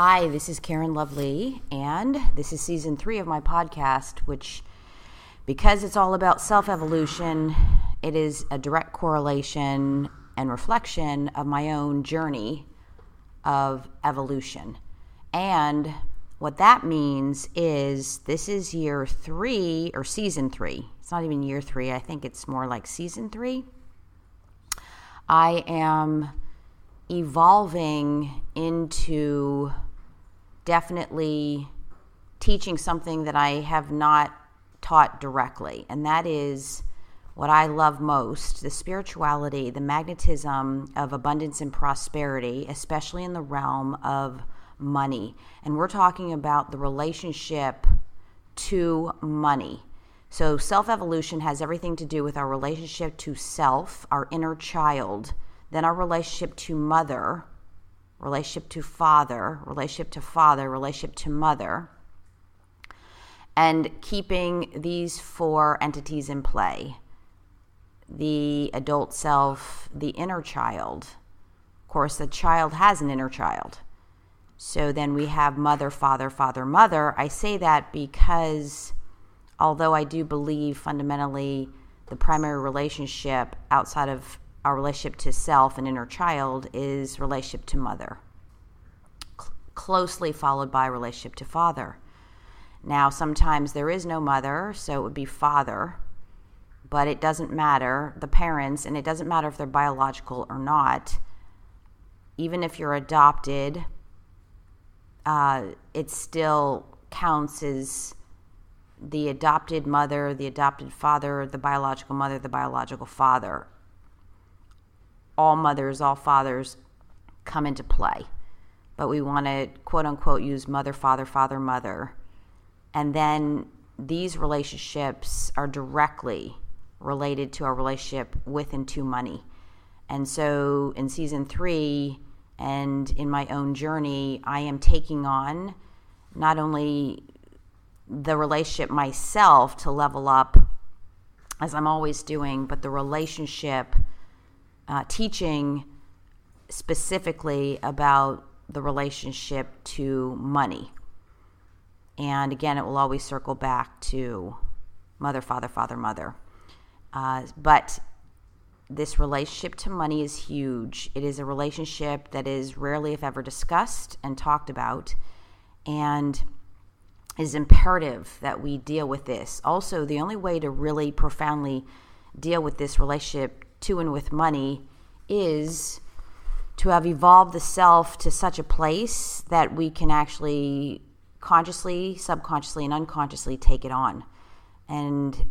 Hi, this is Karen Lovely, and this is season 3 of my podcast, which, because it's all about self-evolution, it is a direct correlation and reflection of my own journey of evolution. And what that means is this is year 3, or season 3. It's not even year 3. I think it's more like season 3. I am evolving into definitely teaching something that I have not taught directly, and that is what I love most, the spirituality, the magnetism of abundance and prosperity, especially in the realm of money. And we're talking about the relationship to money. So self-evolution has everything to do with our relationship to self, our inner child, then our relationship to mother, relationship to father, relationship to mother, and keeping these 4 entities in play. The adult self, the inner child. Of course, the child has an inner child. So then we have mother, father, father, mother. I say that because although I do believe fundamentally the primary relationship outside of our relationship to self and inner child is relationship to mother, closely followed by relationship to father. Now, sometimes there is no mother, so it would be father, but it doesn't matter, the parents, and it doesn't matter if they're biological or not. Even if you're adopted, it still counts as the adopted mother, the adopted father, the biological mother, the biological father. All mothers, all fathers come into play. But we want to, quote unquote, use mother, father, father, mother. And then these relationships are directly related to our relationship with and to money. And so in season 3 and in my own journey, I am taking on not only the relationship myself to level up, as I'm always doing, but the relationship teaching specifically about the relationship to money. And again, it will always circle back to mother, father, father, mother. But this relationship to money is huge. It is a relationship that is rarely, if ever, discussed and talked about, and is imperative that we deal with this. Also, the only way to really profoundly deal with this relationship to and with money is to have evolved the self to such a place that we can actually consciously, subconsciously, and unconsciously take it on. And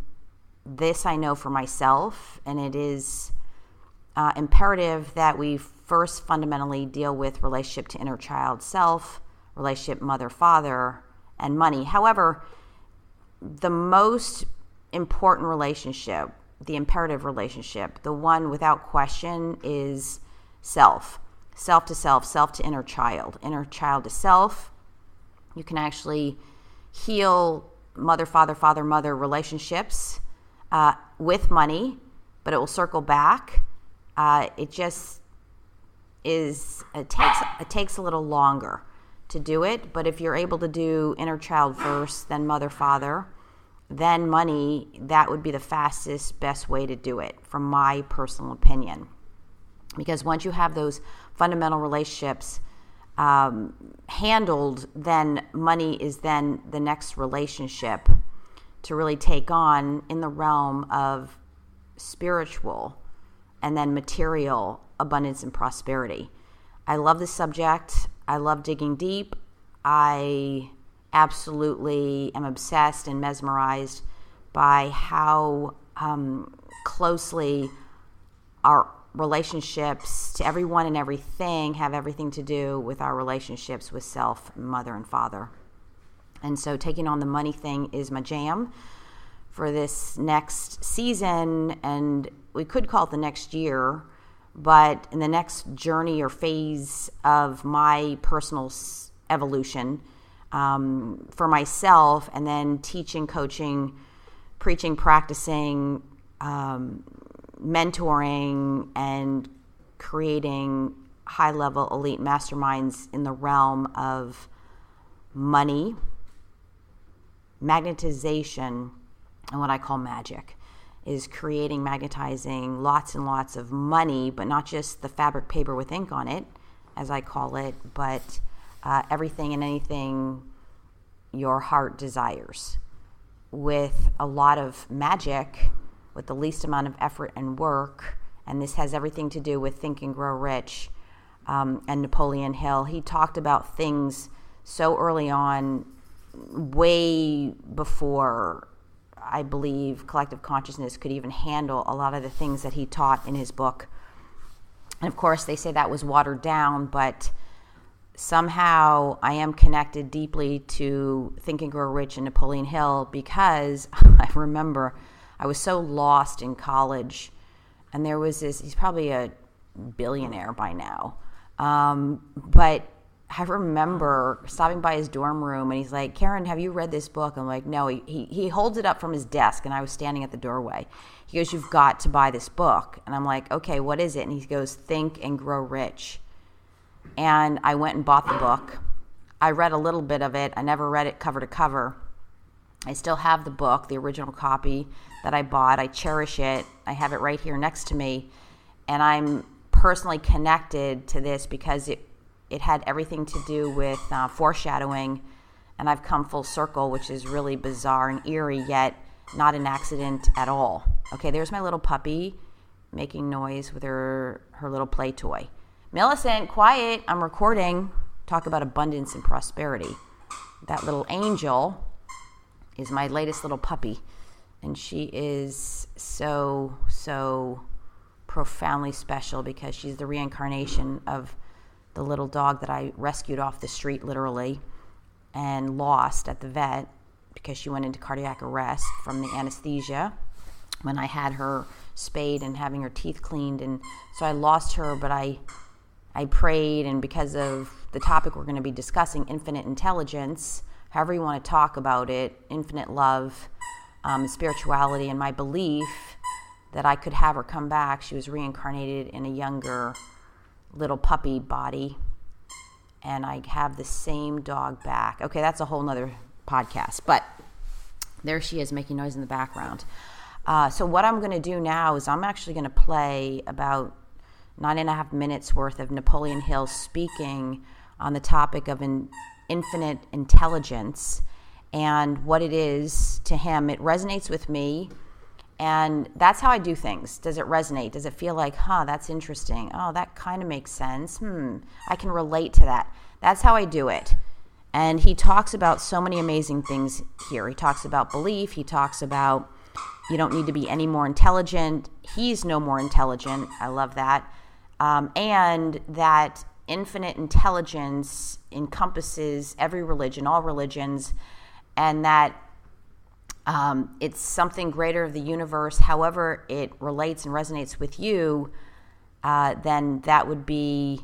this I know for myself, and it is imperative that we first fundamentally deal with relationship to inner child self, relationship mother-father, and money. However, the most important relationship, the imperative relationship, the one without question, is self. Self to self, self to inner child to self. You can actually heal mother, father, father, mother relationships with money, but it will circle back. It just is, it takes a little longer to do it, but if you're able to do inner child first, then mother, father, then money, that would be the fastest, best way to do it, from my personal opinion. Because once you have those fundamental relationships handled, then money is then the next relationship to really take on in the realm of spiritual and then material abundance and prosperity. I love this subject. I love digging deep. I absolutely am obsessed and mesmerized by how closely our relationships to everyone and everything have everything to do with our relationships with self, mother, and father. And so taking on the money thing is my jam for this next season, and we could call it the next year, but in the next journey or phase of my personal evolution for myself, and then teaching, coaching, preaching, practicing, mentoring, and creating high-level elite masterminds in the realm of money, magnetization, and what I call magic, is creating, magnetizing lots and lots of money, but not just the fabric paper with ink on it, as I call it, but everything and anything your heart desires, with a lot of magic, with the least amount of effort and work. And this has everything to do with Think and Grow Rich and Napoleon Hill. He talked about things so early on, way before I believe collective consciousness could even handle a lot of the things that he taught in his book. And of course, they say that was watered down, but somehow I am connected deeply to Think and Grow Rich and Napoleon Hill, because I remember I was so lost in college, and there was this, he's probably a billionaire by now, but I remember stopping by his dorm room, and he's like, Karen, have you read this book? I'm like, no. He holds it up from his desk, and I was standing at the doorway. He goes, you've got to buy this book. And I'm like, okay, what is it? And he goes, Think and Grow Rich. And I went and bought the book. I read a little bit of it. I never read it cover to cover. I still have the book, the original copy that I bought. I cherish it. I have it right here next to me. And I'm personally connected to this because it had everything to do with foreshadowing, and I've come full circle, which is really bizarre and eerie, yet not an accident at all. Okay, there's my little puppy making noise with her little play toy. Millicent, quiet, I'm recording. Talk about abundance and prosperity. That little angel is my latest little puppy, and she is so profoundly special because she's the reincarnation of the little dog that I rescued off the street, literally, and lost at the vet because she went into cardiac arrest from the anesthesia when I had her spayed and having her teeth cleaned. And so I lost her, but I prayed, and because of the topic we're going to be discussing, infinite intelligence, however you want to talk about it, infinite love, spirituality, and my belief that I could have her come back. She was reincarnated in a younger little puppy body, and I have the same dog back. Okay, that's a whole nother podcast, but there she is making noise in the background. So what I'm going to do now is I'm actually going to play about 9.5 minutes worth of Napoleon Hill speaking on the topic of infinite intelligence and what it is to him. It resonates with me. And that's how I do things. Does it resonate? Does it feel like, that's interesting? Oh, that kind of makes sense. I can relate to that. That's how I do it. And he talks about so many amazing things here. He talks about belief. He talks about you don't need to be any more intelligent. He's no more intelligent. I love that. And that infinite intelligence encompasses every religion, all religions, and that it's something greater of the universe. However it relates and resonates with you, then that would be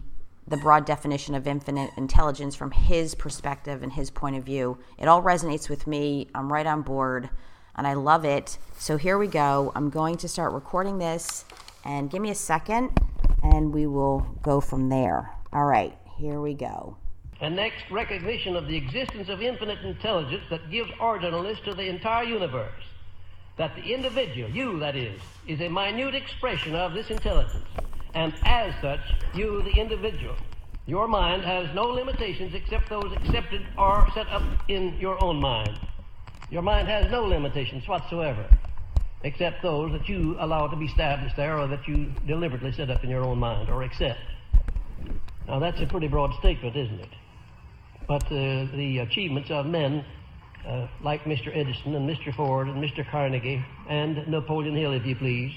the broad definition of infinite intelligence from his perspective and his point of view. It all resonates with me. I'm right on board, and I love it. So here we go. I'm going to start recording this, and give me a second, and we will go from there. All right, here we go. And next, recognition of the existence of infinite intelligence that gives originalness to the entire universe. That the individual, you that is a minute expression of this intelligence. And as such, you, the individual, your mind has no limitations except those accepted or set up in your own mind. Your mind has no limitations whatsoever, except those that you allow to be established there or that you deliberately set up in your own mind or accept. Now that's a pretty broad statement, isn't it? But the achievements of men like Mr. Edison and Mr. Ford and Mr. Carnegie and Napoleon Hill, if you please,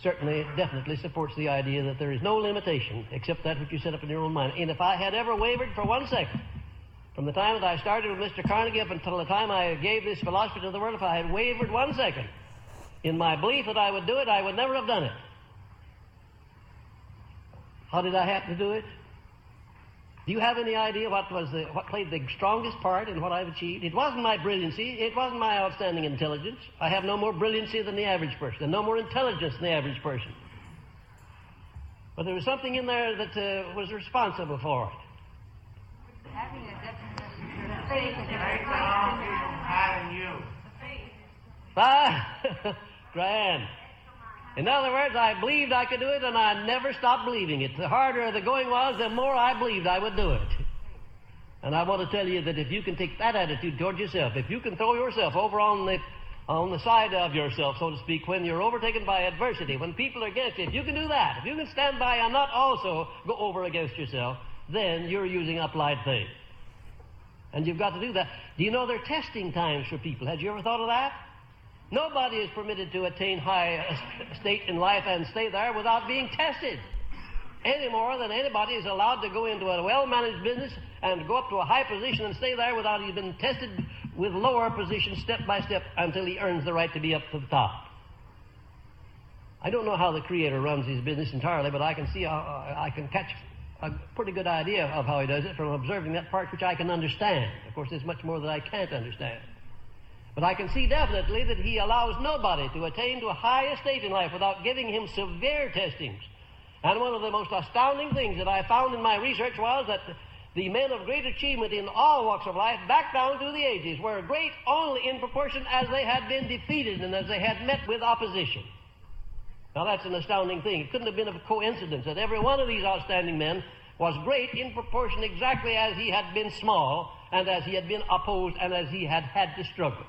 certainly, definitely supports the idea that there is no limitation except that which you set up in your own mind. And if I had ever wavered for 1 second, from the time that I started with Mr. Carnegie up until the time I gave this philosophy to the world, if I had wavered 1 second in my belief that I would do it, I would never have done it. How did I happen to do it? Do you have any idea what played the strongest part in what I've achieved? It wasn't my brilliancy. It wasn't my outstanding intelligence. I have no more brilliancy than the average person, and no more intelligence than the average person. But there was something in there that was responsible for it. Having a definition of faith is Grand. In other words, I believed I could do it, and I never stopped believing it. The harder the going was, the more I believed I would do it. And I want to tell you that if you can take that attitude toward yourself, if you can throw yourself over on the side of yourself, so to speak, when you're overtaken by adversity, when people are against you, if you can do that, if you can stand by and not also go over against yourself, then you're using applied faith. And you've got to do that. Do you know there are testing times for people? Had you ever thought of that? Nobody is permitted to attain high state in life and stay there without being tested. Any more than anybody is allowed to go into a well-managed business and go up to a high position and stay there without he's been tested with lower positions step by step until he earns the right to be up to the top. I don't know how the Creator runs his business entirely, but I can see I can catch a pretty good idea of how he does it from observing that part which I can understand. Of course, there's much more that I can't understand. But I can see definitely that he allows nobody to attain to a high estate in life without giving him severe testings. And one of the most astounding things that I found in my research was that the men of great achievement in all walks of life, back down through the ages, were great only in proportion as they had been defeated and as they had met with opposition. Now that's an astounding thing. It couldn't have been a coincidence that every one of these outstanding men was great in proportion exactly as he had been small and as he had been opposed and as he had had to struggle.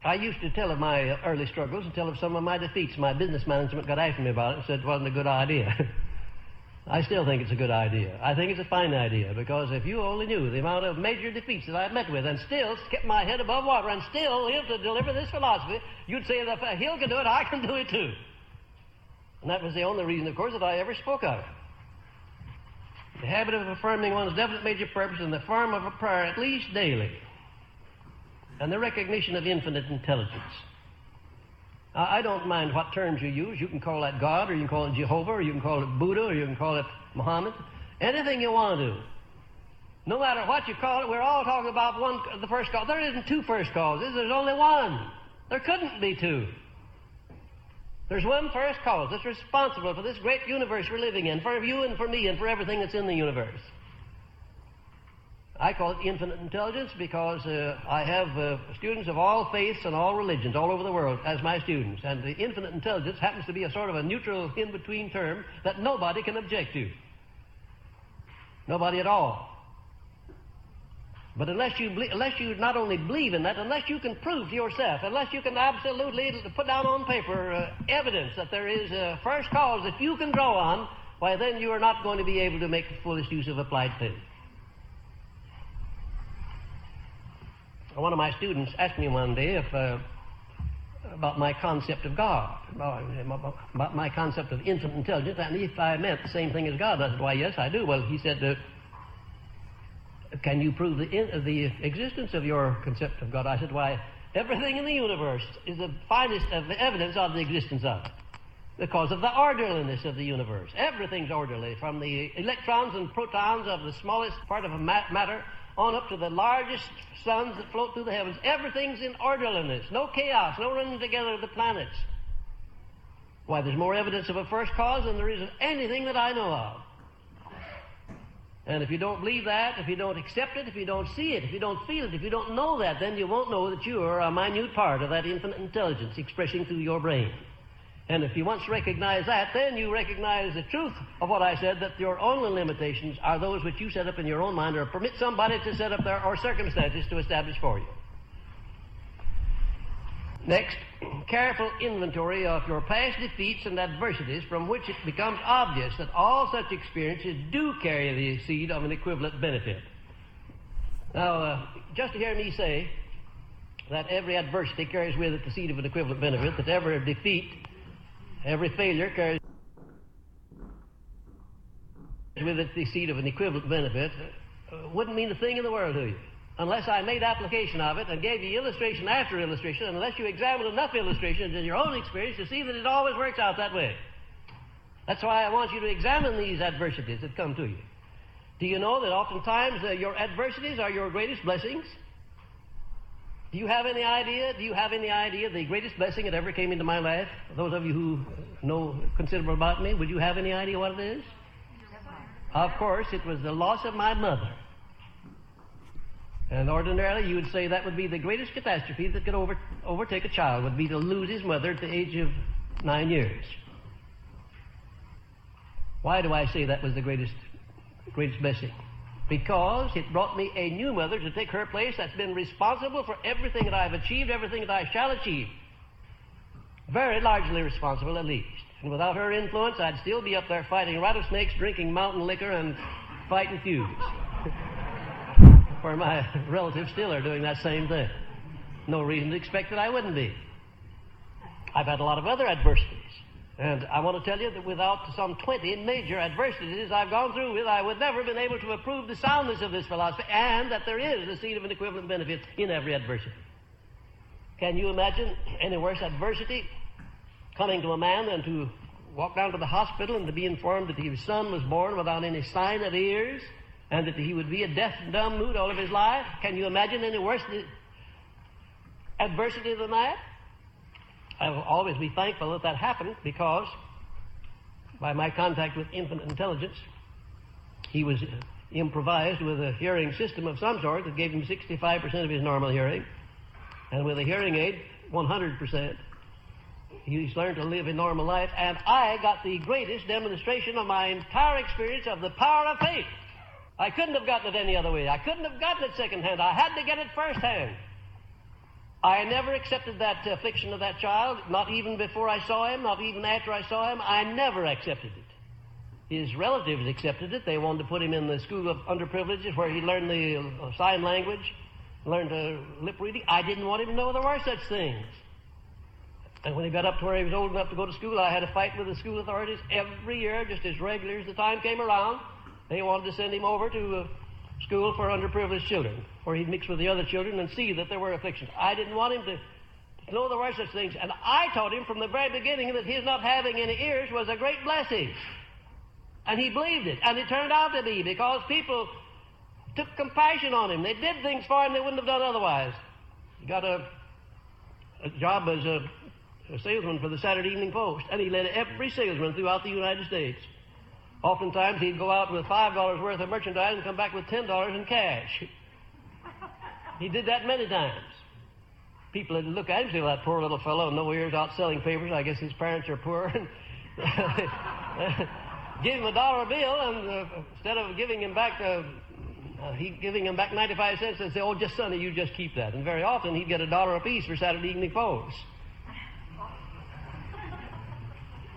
I used to tell of my early struggles and tell of some of my defeats. My business management got after me about it and said it wasn't a good idea. I still think it's a good idea. I think it's a fine idea, because if you only knew the amount of major defeats that I've met with and still kept my head above water and still lived to deliver this philosophy, you'd say that if Hill can do it, I can do it too. And that was the only reason, of course, that I ever spoke of it. The habit of affirming one's definite major purpose in the form of a prayer at least daily, and the recognition of infinite intelligence. I don't mind what terms you use. You can call that God, or you can call it Jehovah, or you can call it Buddha, or you can call it Muhammad. Anything you want to. No matter what you call it, we're all talking about the first cause. There isn't two first causes. There's only one. There couldn't be two. There's one first cause that's responsible for this great universe we're living in, for you and for me and for everything that's in the universe. I call it infinite intelligence because I have students of all faiths and all religions all over the world as my students. And the infinite intelligence happens to be a sort of a neutral in-between term that nobody can object to. Nobody at all. But unless you not only believe in that, unless you can prove to yourself, unless you can absolutely put down on paper evidence that there is a first cause that you can draw on, why then you are not going to be able to make the fullest use of applied faith. One of my students asked me one day about my concept of God, about my concept of infinite intelligence, and if I meant the same thing as God. I said, why, yes, I do. Well, he said, can you prove the existence of your concept of God? I said, why, everything in the universe is the finest of the evidence of the existence of it, because of the orderliness of the universe. Everything's orderly, from the electrons and protons of the smallest part of matter on up to the largest suns that float through the heavens. Everything's in orderliness. No chaos, no running together of the planets. Why, there's more evidence of a first cause than there is of anything that I know of. And if you don't believe that, if you don't accept it, if you don't see it, if you don't feel it, if you don't know that, then you won't know that you are a minute part of that infinite intelligence expressing through your brain. And if you once recognize that, then you recognize the truth of what I said, that your only limitations are those which you set up in your own mind or permit somebody to set up there or circumstances to establish for you. Next, careful inventory of your past defeats and adversities, from which it becomes obvious that all such experiences do carry the seed of an equivalent benefit. Now, just to hear me say that every adversity carries with it the seed of an equivalent benefit, that every defeat, every failure carries with it the seed of an equivalent benefit, wouldn't mean a thing in the world to you, unless I made application of it and gave you illustration after illustration, unless you examined enough illustrations in your own experience to see that it always works out that way. That's why I want you to examine these adversities that come to you. Do you know that oftentimes your adversities are your greatest blessings? Do you have any idea the greatest blessing that ever came into my life? Those of you who know considerable about me, would you have any idea what it is? Of course, it was the loss of my mother. And ordinarily, you would say that would be the greatest catastrophe that could overtake a child, would be to lose his mother at the age of 9 years. Why do I say that was the greatest blessing? Because it brought me a new mother to take her place that's been responsible for everything that I've achieved, everything that I shall achieve. Very largely responsible, at least. And without her influence, I'd still be up there fighting rattlesnakes, drinking mountain liquor, and fighting feuds. Where my relatives still are doing that same thing. No reason to expect that I wouldn't be. I've had a lot of other adversities. And I want to tell you that without some 20 major adversities I've gone through with, I would never have been able to approve the soundness of this philosophy, and that there is the seed of an equivalent benefit in every adversity. Can you imagine any worse adversity coming to a man than to walk down to the hospital and to be informed that his son was born without any sign of ears, and that he would be a deaf and dumb mute all of his life? Can you imagine any worse adversity than that? I will always be thankful that happened, because by my contact with infinite intelligence, he was improvised with a hearing system of some sort that gave him 65% of his normal hearing, and with a hearing aid, 100%. He's learned to live a normal life, and I got the greatest demonstration of my entire experience of the power of faith. I couldn't have gotten it any other way. I couldn't have gotten it secondhand. I had to get it firsthand. I never accepted that affliction of that child, not even before I saw him, not even after I saw him. I never accepted it. His relatives accepted it. They wanted to put him in the school of underprivileged, where he learned the sign language, learned lip reading. I didn't want him to know there were such things. And when he got up to where he was old enough to go to school, I had to fight with the school authorities every year, just as regular as the time came around. They wanted to send him over to school for underprivileged children, where he'd mix with the other children and see that there were afflictions. I didn't want him to know there were such things. And I taught him from the very beginning that his not having any ears was a great blessing. And he believed it. And it turned out to be, because people took compassion on him. They did things for him they wouldn't have done otherwise. He got a job as a salesman for the Saturday Evening Post, and he led every salesman throughout the United States. Oftentimes, he'd go out with $5 worth of merchandise and come back with $10 in cash. He did that many times. People would look at him and say, well, that poor little fellow, no ears, out selling papers. I guess his parents are poor. Give him a $1 bill, and instead of giving him back, giving him back 95 cents, and say, oh, just Sonny, you just keep that. And very often, he'd get $1 apiece for Saturday Evening Post.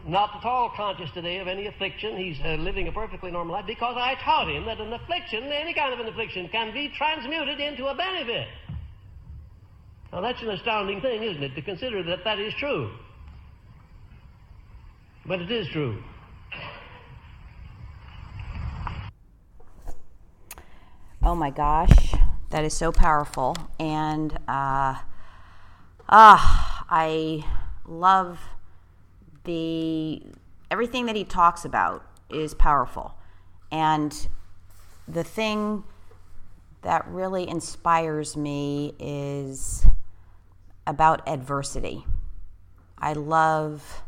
Not at all conscious today of any affliction. He's living a perfectly normal life, because I taught him that an affliction, any kind of an affliction, can be transmuted into a benefit. Now, that's an astounding thing, isn't it, to consider that that is true. But it is true. Oh my gosh, that is so powerful. And I love everything that he talks about is powerful. And the thing that really inspires me is about adversity. I love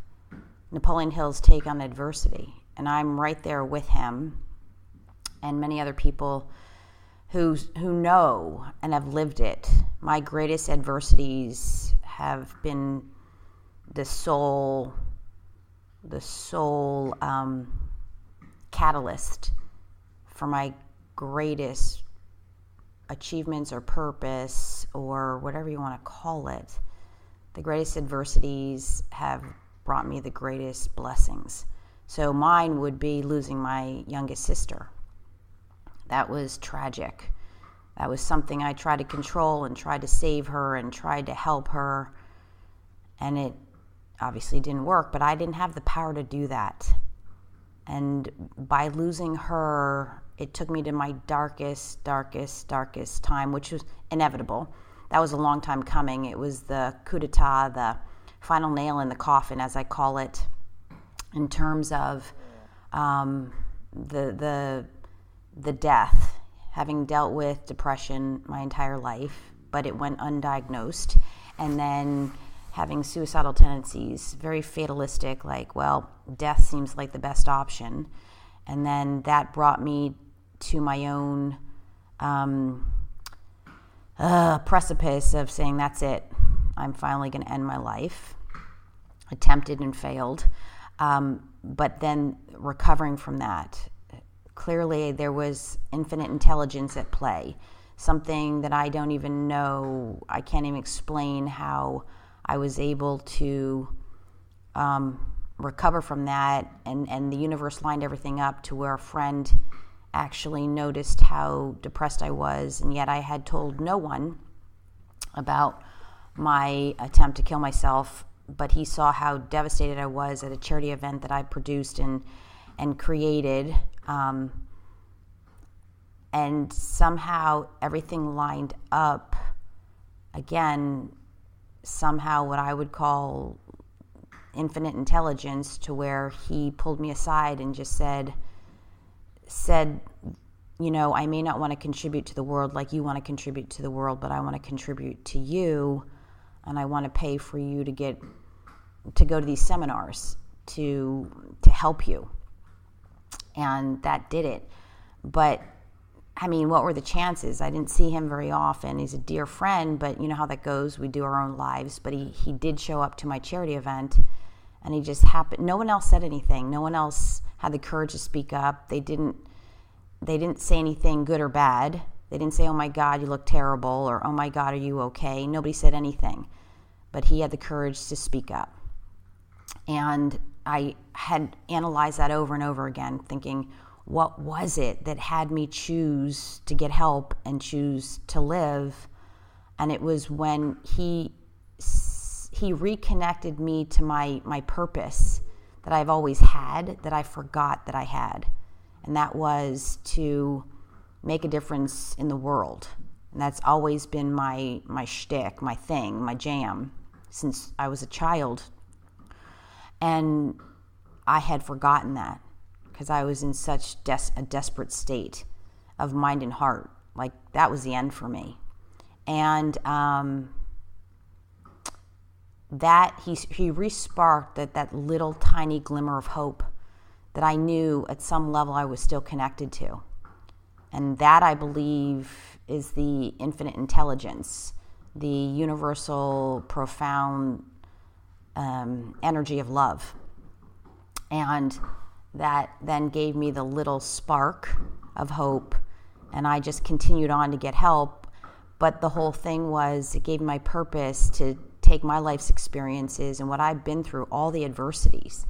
Napoleon Hill's take on adversity, and I'm right there with him and many other people who know and have lived it. My greatest adversities have been the sole catalyst for my greatest achievements or purpose, or whatever you want to call it. The greatest adversities have brought me the greatest blessings. So mine would be losing my youngest sister. That was tragic. That was something I tried to control and tried to save her and tried to help her. And it obviously didn't work, but I didn't have the power to do that. And by losing her, it took me to my darkest time, which was inevitable. That was a long time coming. It was the coup d'etat, the final nail in the coffin, as I call it, in terms of the death. Having dealt with depression my entire life, but it went undiagnosed. And then having suicidal tendencies, very fatalistic, like, well, death seems like the best option. And then that brought me to my own precipice of saying, that's it. I'm finally going to end my life. Attempted and failed. But then recovering from that, clearly there was infinite intelligence at play. Something that I don't even know, I can't even explain how I was able to recover from that, and the universe lined everything up to where a friend actually noticed how depressed I was, and yet I had told no one about my attempt to kill myself, but he saw how devastated I was at a charity event that I produced and created, and somehow everything lined up again, somehow what I would call infinite intelligence, to where he pulled me aside and just said, you know, I may not want to contribute to the world like you want to contribute to the world, but I want to contribute to you, and I want to pay for you to go to these seminars to help you. And that did it. But I mean, what were the chances? I didn't see him very often. He's a dear friend, but you know how that goes. We do our own lives. But he did show up to my charity event, and he just happened. No one else said anything. No one else had the courage to speak up. They didn't say anything good or bad. They didn't say, oh my God, you look terrible, or oh my God, are you okay? Nobody said anything. But he had the courage to speak up. And I had analyzed that over and over again, thinking, what was it that had me choose to get help and choose to live? And it was when he reconnected me to my purpose that I've always had, that I forgot that I had. And that was to make a difference in the world. And that's always been my shtick, my thing, my jam, since I was a child. And I had forgotten that, because I was in such a desperate state of mind and heart. Like, that was the end for me. And that he re-sparked that little tiny glimmer of hope that I knew at some level I was still connected to. And that, I believe, is the infinite intelligence, the universal, profound energy of love. And that then gave me the little spark of hope, and I just continued on to get help. But the whole thing was, it gave me my purpose to take my life's experiences and what I've been through, all the adversities,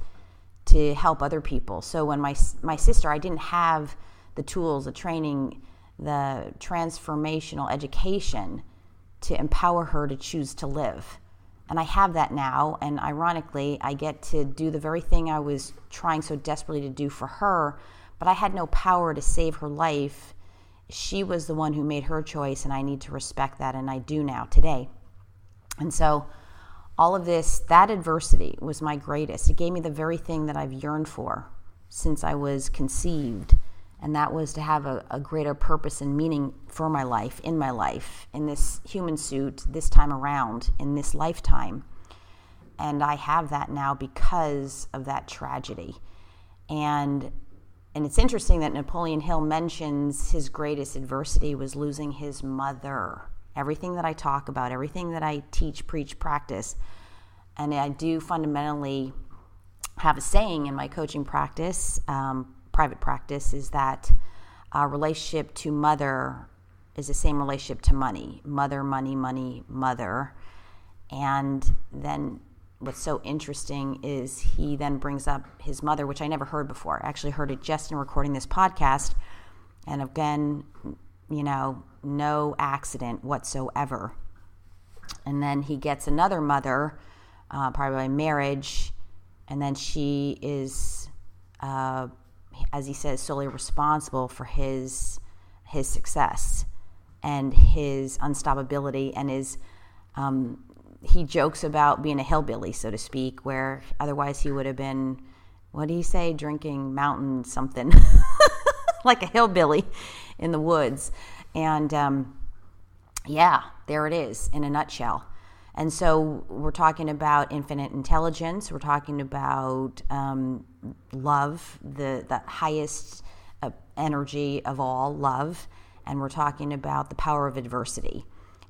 to help other people. So when my sister, I didn't have the tools, the training, the transformational education to empower her to choose to live. And I have that now, and ironically, I get to do the very thing I was trying so desperately to do for her, but I had no power to save her life. She was the one who made her choice, and I need to respect that, and I do now, today. And so all of this, that adversity was my greatest. It gave me the very thing that I've yearned for since I was conceived, and that was to have a greater purpose and meaning for my life, in this human suit, this time around, in this lifetime. And I have that now because of that tragedy. And it's interesting that Napoleon Hill mentions his greatest adversity was losing his mother. Everything that I talk about, everything that I teach, preach, practice, and I do fundamentally have a saying in my coaching practice, private practice, is that our relationship to mother is the same relationship to money. Mother, money, money, mother. And then what's so interesting is he then brings up his mother, which I never heard before. I actually heard it just in recording this podcast. And again, you know, no accident whatsoever. And then he gets another mother, probably by marriage, and then she is, as he says, solely responsible for his success and his unstoppability, and he jokes about being a hillbilly, so to speak, where otherwise he would have been, what do you say, drinking mountain something, like a hillbilly in the woods. And yeah, there it is in a nutshell. And so we're talking about infinite intelligence. We're talking about love, the highest energy of all, love. And we're talking about the power of adversity.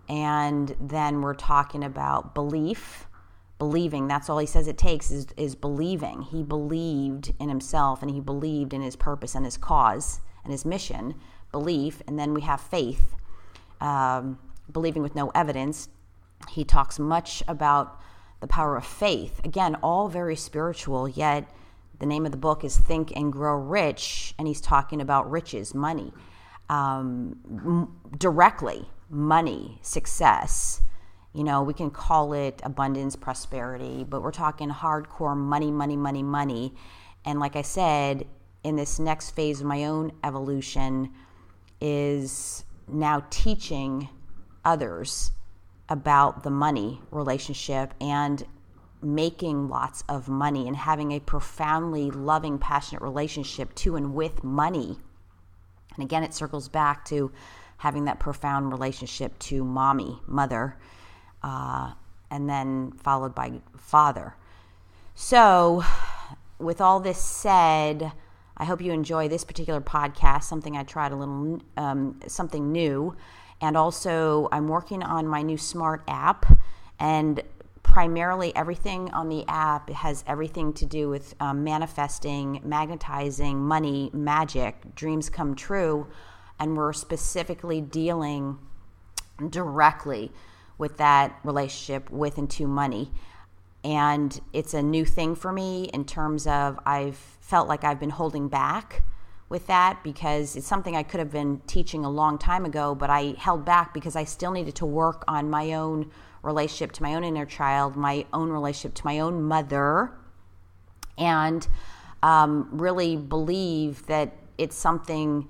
And then we're talking about believing. That's all he says it takes is believing. He believed in himself, and he believed in his purpose and his cause and his mission, belief. And then we have faith, believing with no evidence. He talks much about the power of faith. Again, all very spiritual, yet the name of the book is Think and Grow Rich, and he's talking about riches, money, directly, money, success. You know, we can call it abundance, prosperity, but we're talking hardcore money, money, money, money. And like I said, in this next phase of my own evolution is now teaching others about the money relationship and making lots of money and having a profoundly loving, passionate relationship to and with money. And again, it circles back to having that profound relationship to mommy, mother, and then followed by father. So with all this said, I hope you enjoy this particular podcast, something I tried something new. And also, I'm working on my new smart app, and primarily everything on the app has everything to do with manifesting, magnetizing, money, magic, dreams come true, and we're specifically dealing directly with that relationship with and to money. And it's a new thing for me in terms of I've felt like I've been holding back with that because it's something I could have been teaching a long time ago, but I held back because I still needed to work on my own relationship to my own inner child, my own relationship to my own mother, and really believe that it's something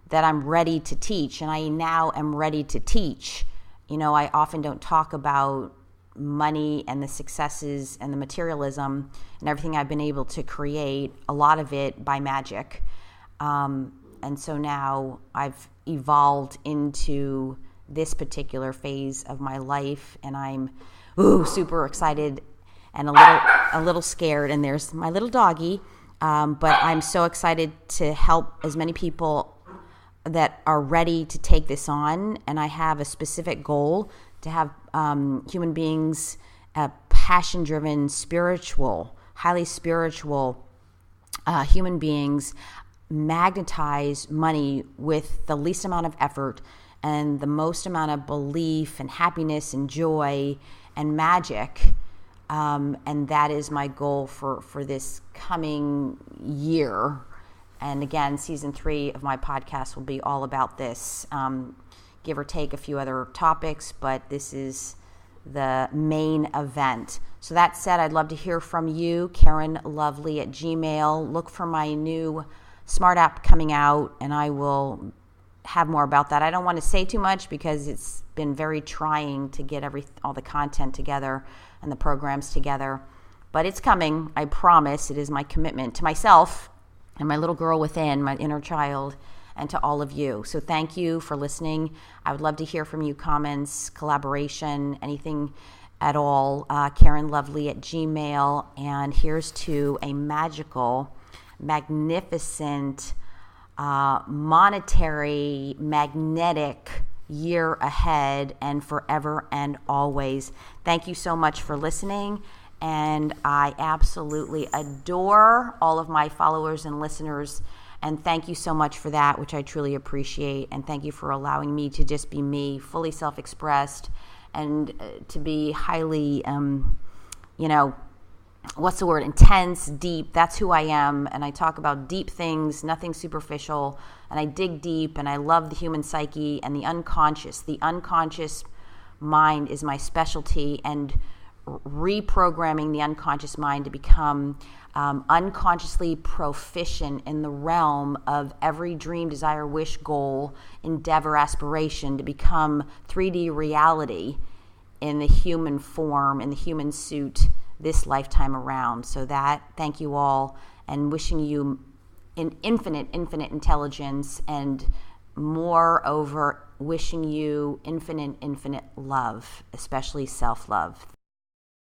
that I'm ready to teach, and I now am ready to teach. You know, I often don't talk about money and the successes and the materialism and everything I've been able to create, a lot of it by magic. And so now I've evolved into this particular phase of my life, and I'm super excited and a little scared. And there's my little doggy, but I'm so excited to help as many people that are ready to take this on. And I have a specific goal to have human beings, passion-driven, spiritual, highly spiritual human beings magnetize money with the least amount of effort and the most amount of belief and happiness and joy and magic. And that is my goal for this coming year. And again, season 3 of my podcast will be all about this, give or take a few other topics, but this is the main event. So that said, I'd love to hear from you, KarenLovely@gmail. Look for my new smart app coming out, and I will have more about that. I don't want to say too much because it's been very trying to get all the content together and the programs together, but it's coming. I promise. It is my commitment to myself and my little girl within, my inner child, and to all of you. So thank you for listening. I would love to hear from you, comments, collaboration, anything at all. KarenLovely@gmail. And here's to a magical, magnificent, monetary, magnetic year ahead and forever and always. Thank you so much for listening. And I absolutely adore all of my followers and listeners. And thank you so much for that, which I truly appreciate. And thank you for allowing me to just be me, fully self-expressed, and to be highly, intense, deep. That's who I am. And I talk about deep things, nothing superficial. And I dig deep, and I love the human psyche and the unconscious. The unconscious mind is my specialty, and reprogramming the unconscious mind to become unconsciously proficient in the realm of every dream, desire, wish, goal, endeavor, aspiration to become 3D reality in the human form, in the human suit this lifetime around. So thank you all, and wishing you an infinite intelligence and moreover wishing you infinite love, especially self-love.